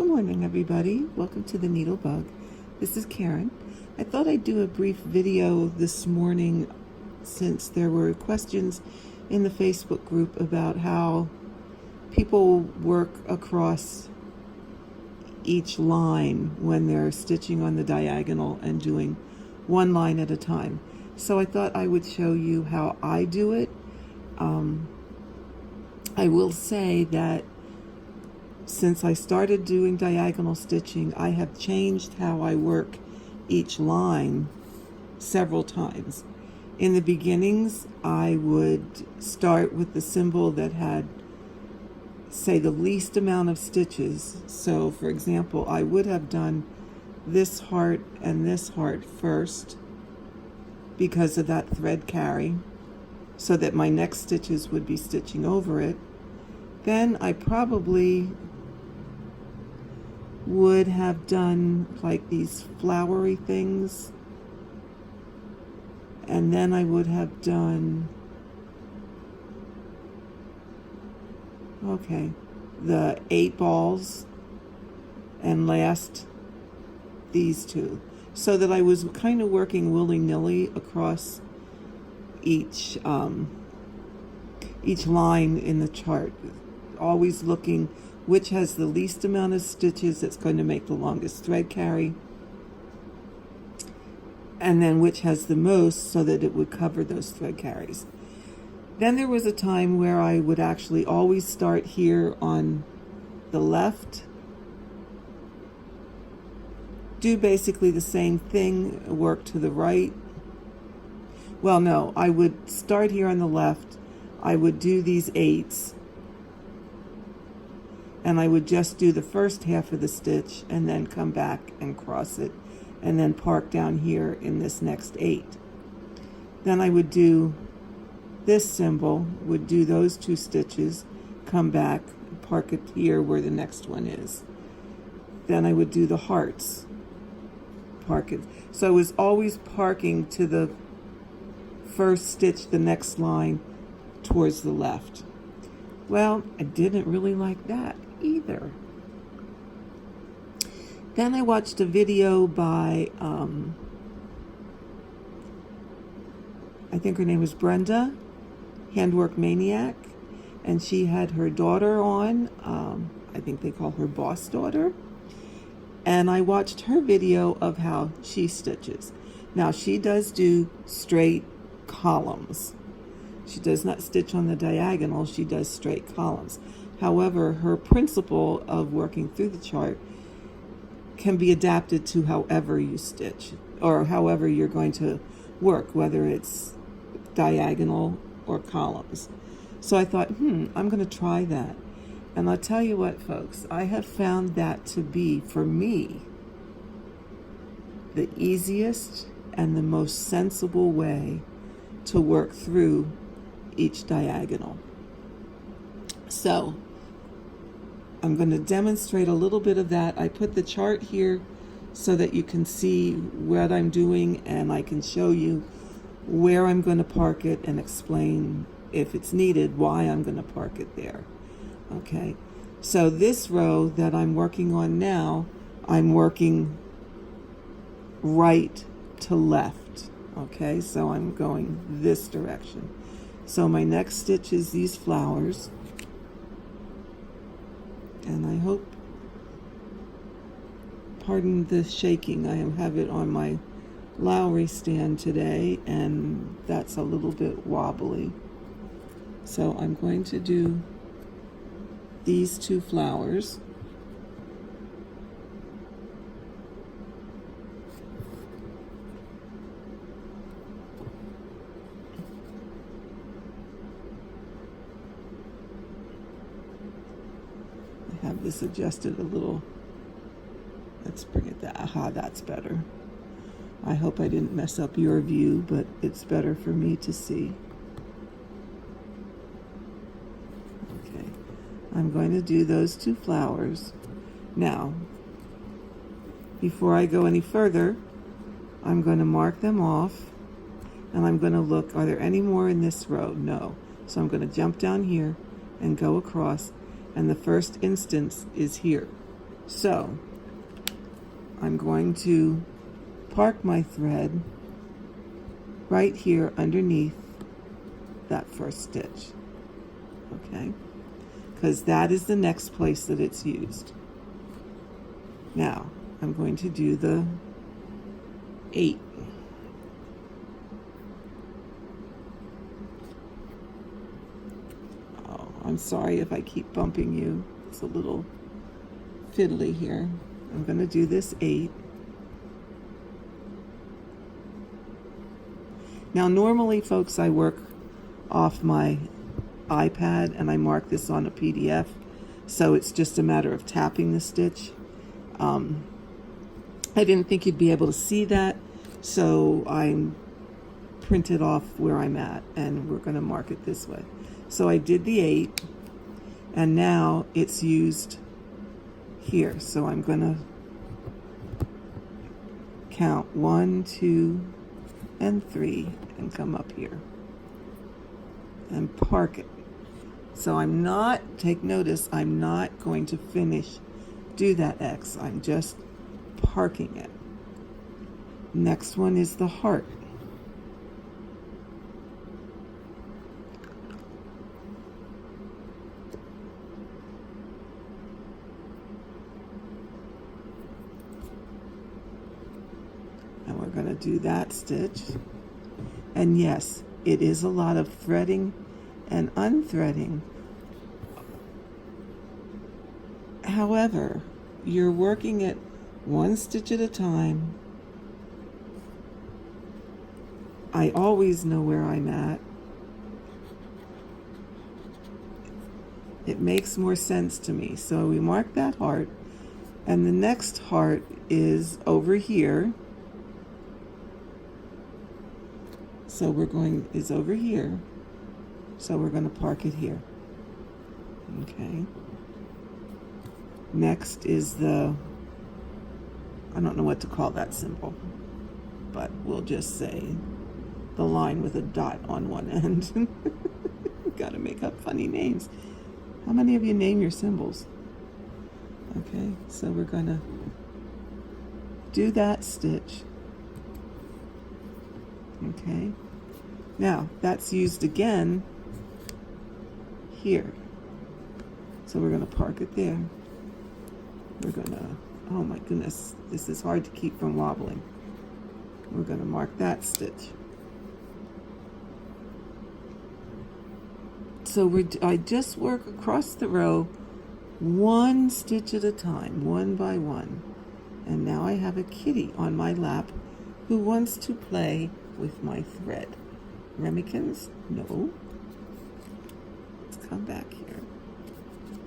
Good morning, everybody. Welcome to the Needle Bug. This is Karen. I thought I'd do a brief video this morning since there were questions in the Facebook group about how people work across each line when they're stitching on the diagonal and doing one line at a time. So I thought I would show you how I do it. I will say that since I started doing diagonal stitching, I have changed how I work each line several times. In the beginnings, I would start with the symbol that had, say, the least amount of stitches. So, for example, I would have done this heart and this heart first because of that thread carry, so that my next stitches would be stitching over it. Then I probably would have done like these flowery things, and then I would have done the 8 balls, and last these two, so that I was kind of working willy-nilly across each line in the chart, always looking which has the least amount of stitches that's going to make the longest thread carry, and then which has the most so that it would cover those thread carries. Then there was a time where I would actually always start here on the left, do basically the same thing, work to the right. Well, no, I would start here on the left, I would do these 8s, and I would just do the first half of the stitch and then come back and cross it and then park down here in this next 8. Then I would do this symbol, would do those 2 stitches, come back, park it here where the next one is. Then I would do the hearts, park it. So I was always parking to the first stitch, the next line towards the left. Well, I didn't really like that either. Then I watched a video by I think her name was Brenda, Handwork Maniac, and she had her daughter on. I think they call her Boss Daughter, and I watched her video of how she stitches. Now, she does do straight columns. She does not stitch on the diagonal, she does straight columns. However, her principle of working through the chart can be adapted to however you stitch, or however you're going to work, whether it's diagonal or columns. So I thought, I'm going to try that. And I'll tell you what, folks, I have found that to be, for me, the easiest and the most sensible way to work through each diagonal. So I'm going to demonstrate a little bit of that. I put the chart here so that you can see what I'm doing, and I can show you where I'm going to park it and explain, if it's needed, why I'm going to park it there. Okay, so this row that I'm working on now, I'm working right to left. Okay, so I'm going this direction. So my next stitch is these flowers, and I hope, pardon the shaking, I have it on my Lowry stand today, and that's a little bit wobbly. So I'm going to do these 2 flowers. I have this adjusted a little. Let's bring it down. Aha, that's better. I hope I didn't mess up your view, but it's better for me to see. Okay, I'm going to do those 2 flowers. Now, before I go any further, I'm going to mark them off, and I'm going to look, are there any more in this row? No. So I'm going to jump down here and go across, and the first instance is here. So I'm going to park my thread right here underneath that first stitch, okay? Because that is the next place that it's used. Now I'm going to do the 8. Oh, I'm sorry if I keep bumping you. It's a little fiddly here. I'm going to do this 8. Now normally, folks, I work off my iPad and I mark this on a PDF, so it's just a matter of tapping the stitch. I didn't think you'd be able to see that, so I printed off where I'm at, and we're going to mark it this way. So I did the 8, and now it's used here. So I'm going to count 1, 2, and 3, and come up here and park it. So I'm not, take notice, I'm not going to do that X. I'm just parking it. Next one is the heart. And we're going to do that stitch. And yes, it is a lot of threading and unthreading. However, you're working it one stitch at a time. I always know where I'm at. It makes more sense to me. So we mark that heart, and the next heart is over here. So is over here. So we're going to park it here. Okay. Next is I don't know what to call that symbol, but we'll just say the line with a dot on one end. Got to make up funny names. How many of you name your symbols? Okay, so we're going to do that stitch. Okay. Now, that's used again here. So we're going to park it there. We're going to, oh my goodness, this is hard to keep from wobbling. We're going to mark that stitch. So I just work across the row, one stitch at a time, one by one. And now I have a kitty on my lap who wants to play with my thread. Remykins? No. Let's come back here.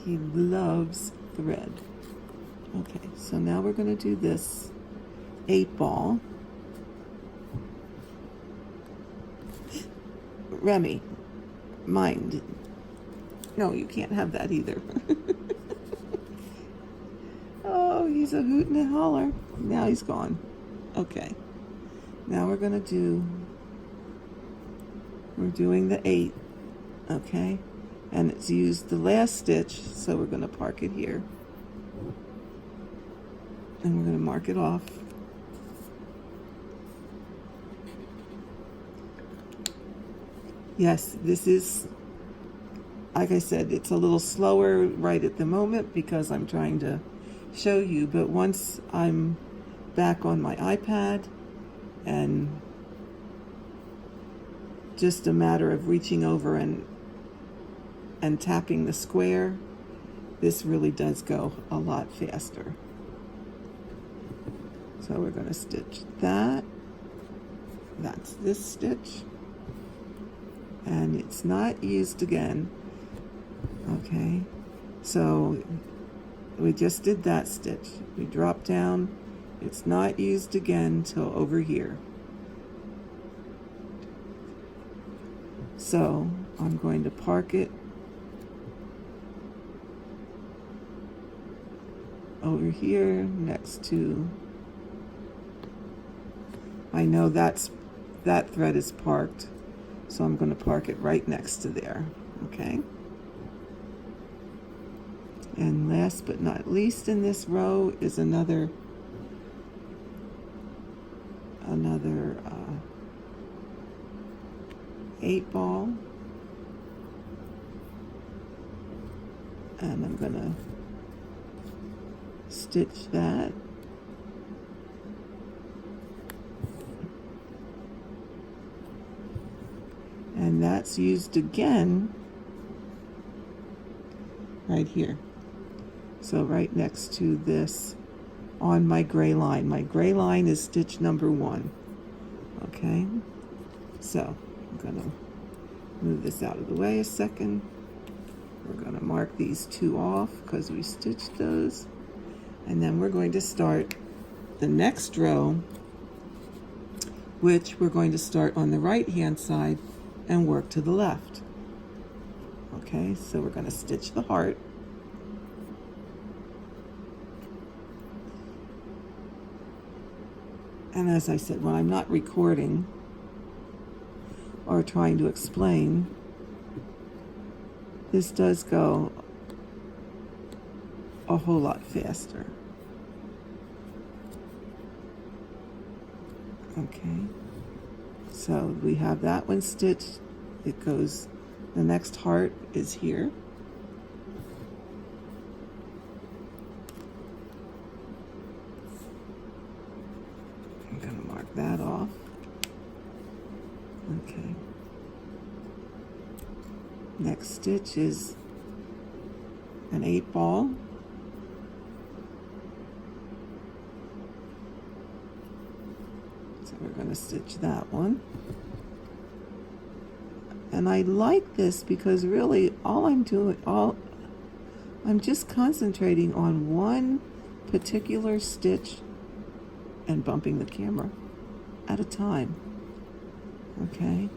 He loves thread. Okay, so now we're going to do this 8 ball. Remy, mind. No, you can't have that either. Oh, he's a hoot and a holler. Now he's gone. Okay. Now we're doing the 8, okay? And it's used the last stitch, so we're going to park it here. And we're going to mark it off. Yes, this is, like I said, it's a little slower right at the moment because I'm trying to show you, but once I'm back on my iPad and just a matter of reaching over and tapping the square, this really does go a lot faster. So we're going to stitch that. That's this stitch. And it's not used again. Okay. So we just did that stitch. We drop down. It's not used again till over here. So I'm going to park it over here next to, I know that thread is parked, so I'm going to park it right next to there. Okay. And last but not least in this row is another 8-ball, and I'm gonna stitch that. And that's used again right here. So right next to this on my gray line. My gray line is stitch number 1. Okay, so I'm gonna move this out of the way a second. We're gonna mark these 2 off because we stitched those. And then we're going to start the next row, which we're going to start on the right hand side and work to the left. Okay, so we're going to stitch the heart. And as I said, when I'm not recording or trying to explain, this does go a whole lot faster. Okay, so we have that one stitched. It goes, the next heart is here. I'm going to mark that off. Okay. Next stitch is an 8-ball. So we're going to stitch that one. And I like this because really I'm just concentrating on one particular stitch and bumping the camera at a time. Okay,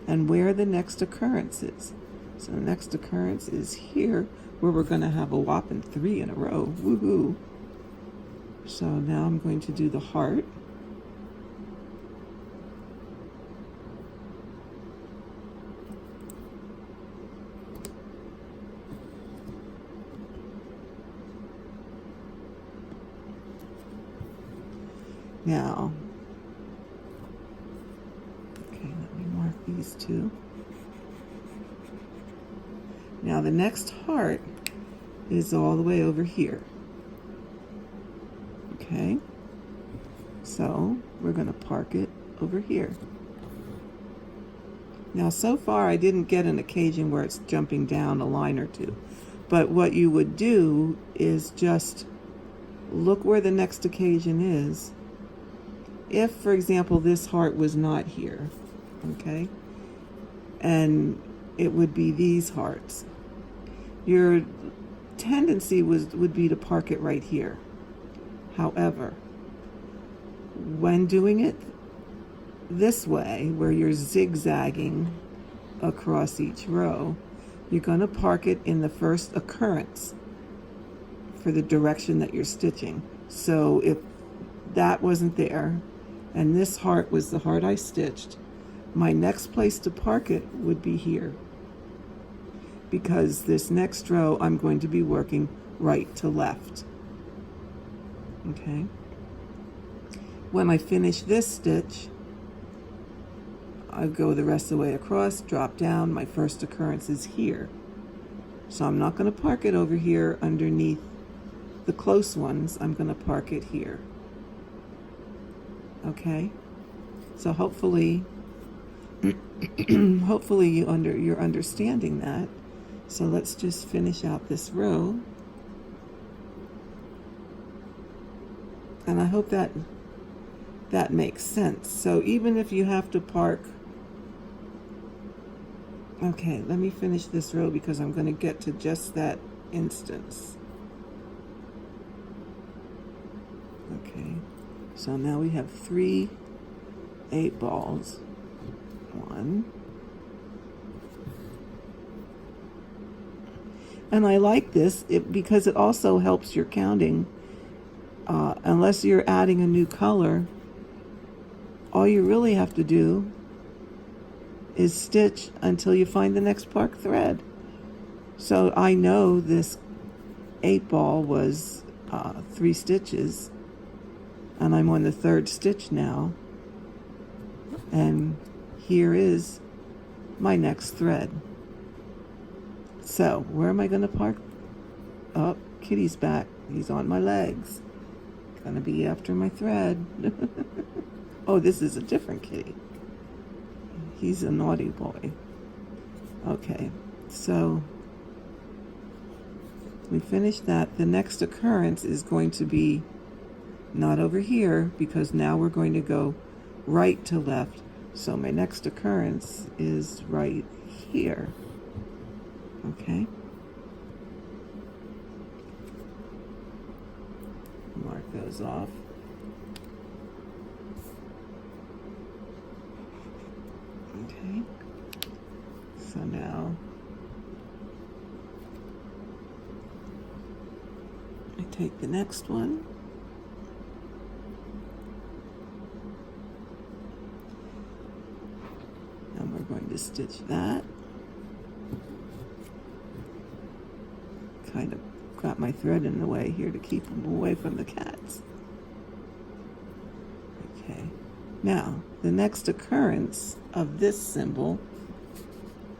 and where the next occurrence is. So the next occurrence is here, where we're going to have a whopping 3 in a row. Woohoo! So now I'm going to do the heart. Now, okay, let me mark these 2. Now the next heart is all the way over here. Okay, so we're going to park it over here. Now so far I didn't get an occasion where it's jumping down a line or 2, but what you would do is just look where the next occasion is. If, for example, this heart was not here, okay, and it would be these hearts, your tendency would be to park it right here. However, when doing it this way, where you're zigzagging across each row, you're going to park it in the first occurrence for the direction that you're stitching. So if that wasn't there, and this heart was the heart I stitched, my next place to park it would be here, because this next row I'm going to be working right to left. Okay, when I finish this stitch, I go the rest of the way across, drop down. My first occurrence is here, so I'm not going to park it over here underneath the close ones. I'm going to park it here. Okay, so hopefully you're understanding that. So let's just finish out this row, and I hope that makes sense. So even if you have to park, okay, let me finish this row because I'm going to get to just that instance. Okay, so now we have 3 8-balls. 1. And I like this because it also helps your counting. Unless you're adding a new color, all you really have to do is stitch until you find the next park thread. So I know this 8 ball was 3 stitches, and I'm on the 3rd stitch now, and here is my next thread. So where am I going to park? Oh, Kitty's back. He's on my legs. Gonna be after my thread. Oh, this is a different kitty. He's a naughty boy. Okay, so we finished that. The next occurrence is going to be not over here, because now we're going to go right to left. So my next occurrence is right here. Okay. Mark those off. Okay. So now I take the next one. And we're going to stitch that. Kind of got my thread in the way here to keep them away from the cats. Okay. Now, the next occurrence of this symbol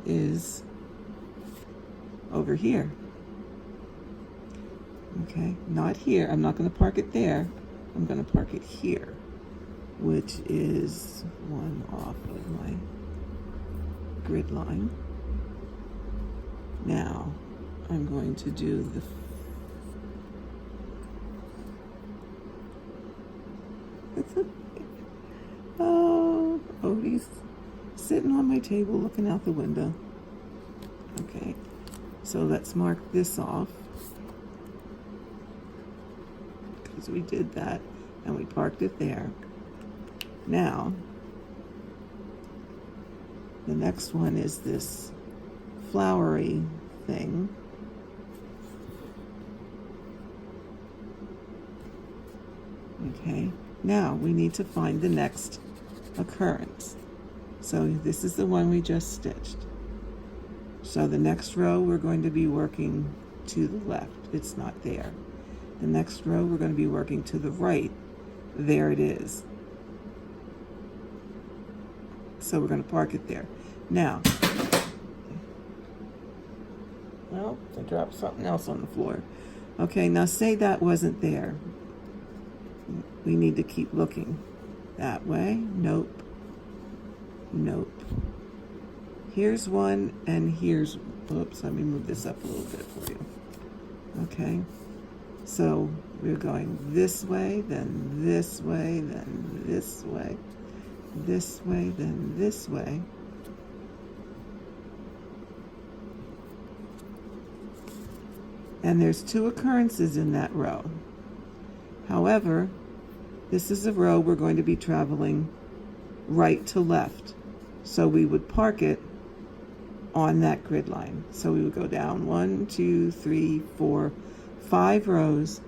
is over here. Okay, not here. I'm not going to park it there. I'm going to park it here, which is one off of my grid line. Now, I'm going to do the Odie's sitting on my table looking out the window. Okay, so let's mark this off, because we did that and we parked it there. Now, the next one is this flowery thing. Okay, now we need to find the next occurrence. So this is the one we just stitched. So the next row we're going to be working to the left. It's not there. The next row we're going to be working to the right. There it is. So we're going to park it there. Now, well, I dropped something else on the floor. Okay, now say that wasn't there. We need to keep looking. That way. Nope. Nope. Here's one, and here's, oops, let me move this up a little bit for you. Okay. So we're going this way, then this way, then this way, this way, then this way. And there's 2 occurrences in that row. However, this is a row we're going to be traveling right to left. So we would park it on that grid line. So we would go down 1, 2, 3, 4, 5 rows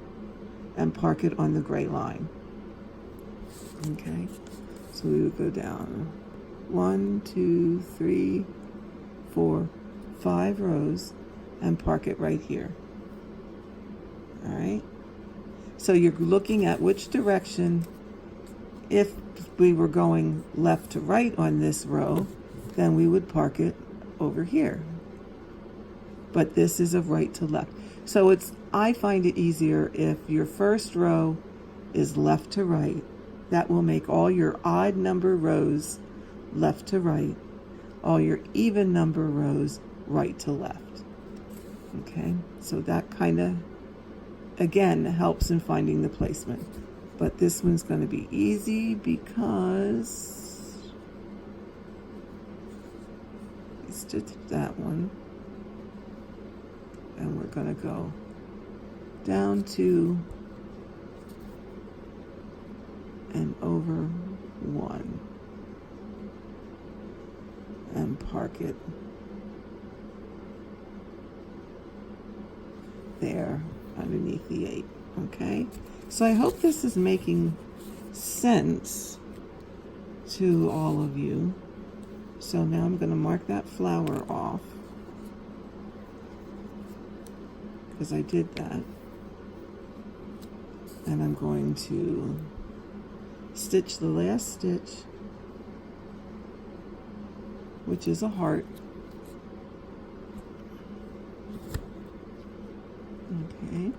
and park it on the gray line. Okay, so we would go down 1, 2, 3, 4, 5 rows and park it right here. All right, so you're looking at which direction. If we were going left to right on this row, then we would park it over here. But this is a right to left. So I find it easier if your first row is left to right. That will make all your odd number rows left to right, all your even number rows right to left. Okay, so that kind of, again, helps in finding the placement. But this one's going to be easy because we stitched that one. And we're going to go down 2 and over 1 and park it there underneath the 8. Okay, so I hope this is making sense to all of you. So now I'm going to mark that flower off, because I did that. And I'm going to stitch the last stitch, which is a heart. Okay.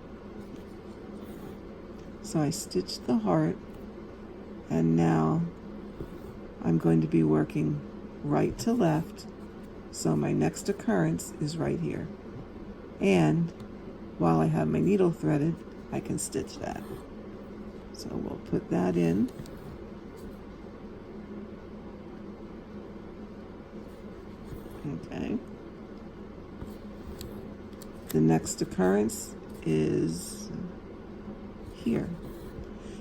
So I stitched the heart, and now I'm going to be working right to left. So my next occurrence is right here. And while I have my needle threaded, I can stitch that. So we'll put that in. Okay. The next occurrence is here.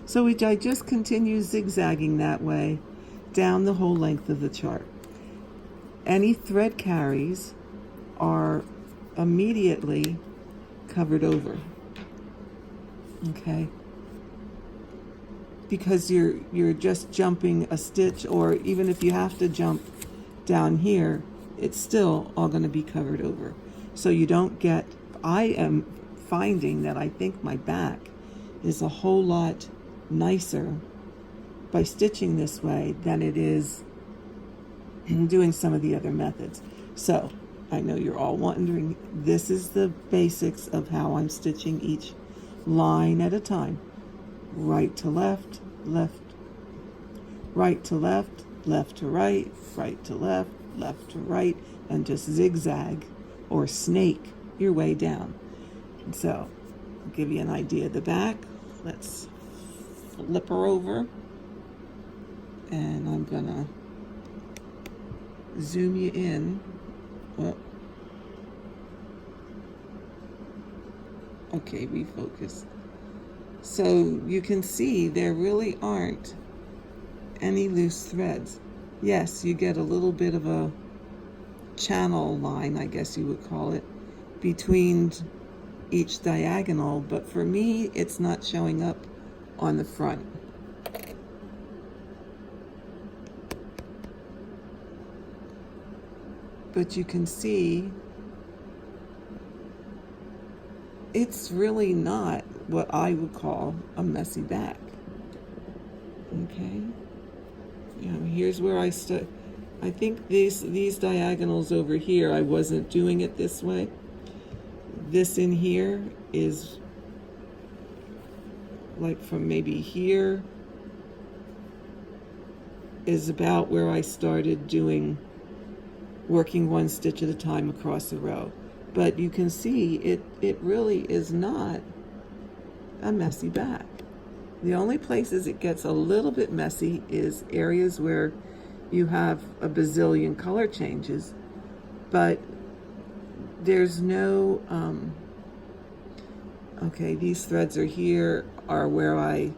So I just continue zigzagging that way down the whole length of the chart. Any thread carries are immediately covered over. Okay? Because you're just jumping a stitch, or even if you have to jump down here, it's still all going to be covered over. So you don't get, I am finding that I think my back is a whole lot nicer by stitching this way than it is doing some of the other methods. So I know you're all wondering, this is the basics of how I'm stitching each line at a time. Right to left, left, right to left, left to right, right to left, left to right, and just zigzag or snake your way down. And so I'll give you an idea of the back. Let's flip her over, and I'm gonna zoom you in. Well, okay, refocus. So you can see there really aren't any loose threads. Yes, you get a little bit of a channel line, I guess you would call it, between each diagonal, but for me, it's not showing up on the front. But you can see it's really not what I would call a messy back. Okay, you know, here's where I stood. I think these diagonals over here, I wasn't doing it this way. This in here is like from maybe here is about where I started working one stitch at a time across the row. But you can see it really is not a messy back. The only places it gets a little bit messy is areas where you have a bazillion color changes, but there's no, okay, these threads are here, are where I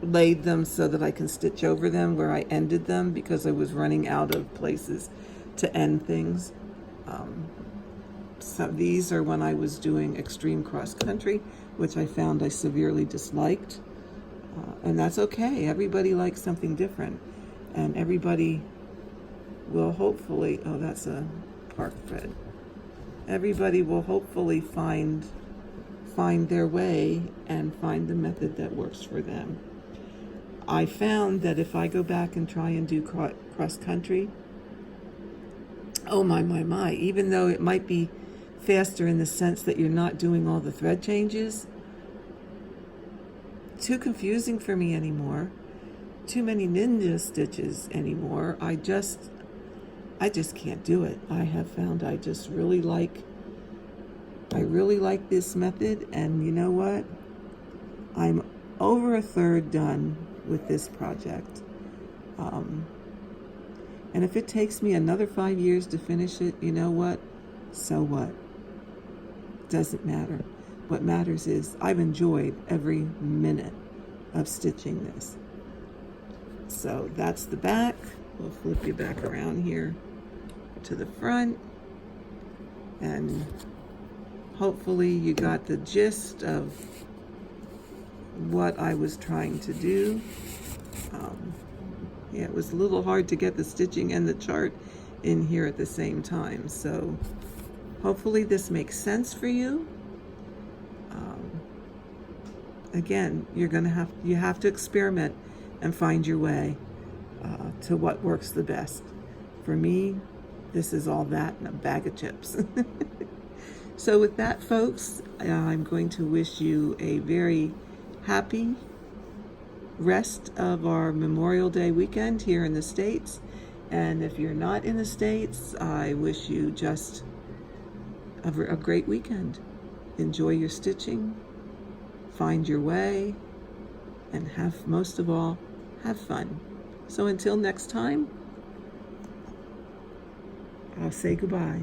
laid them so that I can stitch over them, where I ended them because I was running out of places to end things. So these are when I was doing extreme cross country, which I found I severely disliked. And that's okay. Everybody likes something different. And everybody will hopefully, oh, that's a park thread. Everybody will hopefully find their way and find the method that works for them. I found that if I go back and try and do cross country, oh my, even though it might be faster in the sense that you're not doing all the thread changes, too confusing for me anymore, too many ninja stitches anymore. I just can't do it. I have found I really like this method, and you know what? I'm over a third done with this project. And if it takes me another 5 years to finish it, you know what? So what? Doesn't matter. What matters is I've enjoyed every minute of stitching this. So that's the back. We'll flip you back around here to the front, and hopefully you got the gist of what I was trying to do. Yeah, it was a little hard to get the stitching and the chart in here at the same time, so Hopefully this makes sense for you. Again, you have to experiment and find your way to what works the best. For me, this is all that and a bag of chips. So with that, folks, I'm going to wish you a very happy rest of our Memorial Day weekend here in the States. And if you're not in the States, I wish you just a great weekend. Enjoy your stitching, find your way, and most of all, have fun. So until next time, I'll say goodbye.